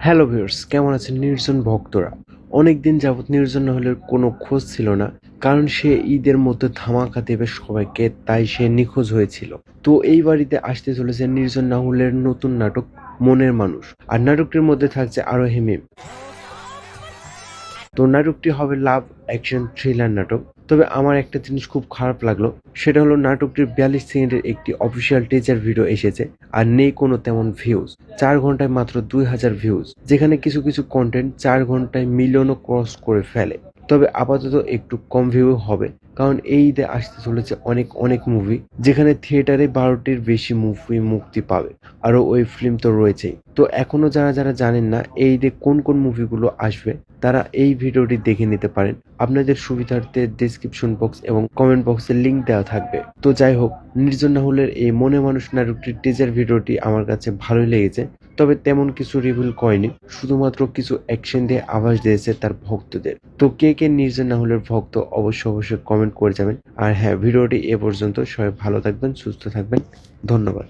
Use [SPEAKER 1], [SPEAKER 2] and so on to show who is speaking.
[SPEAKER 1] Hello viewers, কেমন আছেন নির্জন ভক্তরা? অনেকদিন যাবৎ নির্জন হলের কোনো খোঁজ ছিল না, কারণ সে ঈদের মধ্যে ধামাকা দেবে সবাইকে, তাই সে নিখোঁজ হয়েছিল। তো এই বাড়িতে আসতে চলেছে নির্জন নাহুলের নতুন নাটক মনের মানুষ, আর নাটকটির মধ্যে থাকছে আরোহী মিম। তো নাটকটি হবে লাভ অ্যাকশন থ্রিলার নাটক। তবে আমার একটা জিনিস খুব খারাপ লাগলো, সেটা হলো নাটকটির 42 সেকেন্ডের একটি অফিসিয়াল টিজার ভিডিও এসেছে, আর নেই কোনো তেমন ভিউজ। 4 ঘন্টায় মাত্র 2000 ভিউজ, যেখানে কিছু কিছু কন্টেন্ট 4 ঘন্টায় মিলিয়নও ক্রস করে ফেলে। তবে আপাতত একটু কম ভিউ হবে, কারণ এই ঈদে আসতে চলেছে অনেক অনেক মুভি, যেখানে থিয়েটারে 12টির বেশি মুভি মুক্তি পাবে। আরও ওই ফিল্ম তো রয়েছেই। তো এখনো যারা যারা জানেন না এই ঈদে কোন কোন মুভিগুলো আসবে, তারা এই ভিডিওটি দেখে নিতে পারেন। আপনাদের সুবিধার্থে ডেসক্রিপশন বক্স এবং কমেন্ট বক্সে লিংক দেওয়া থাকবে। তো যাই হোক, নির্জন নাহুলের এই মনে মানুষ নাটকটির টিজার ভিডিওটি আমার কাছে ভালোই লেগেছে। তবে তেমন কিছু রিভিল করেনি, শুধুমাত্র কিছু অ্যাকশন দিয়ে আভাস দিয়েছে তার ভক্তদের। তো কে কে নির্জন নাহুলের ভক্ত অবশ্যই অবশ্যই কমেন্ট করে যাবেন। আর হ্যাঁ, ভিডিওটি এ পর্যন্ত। সবাই ভালো থাকবেন, সুস্থ থাকবেন। ধন্যবাদ।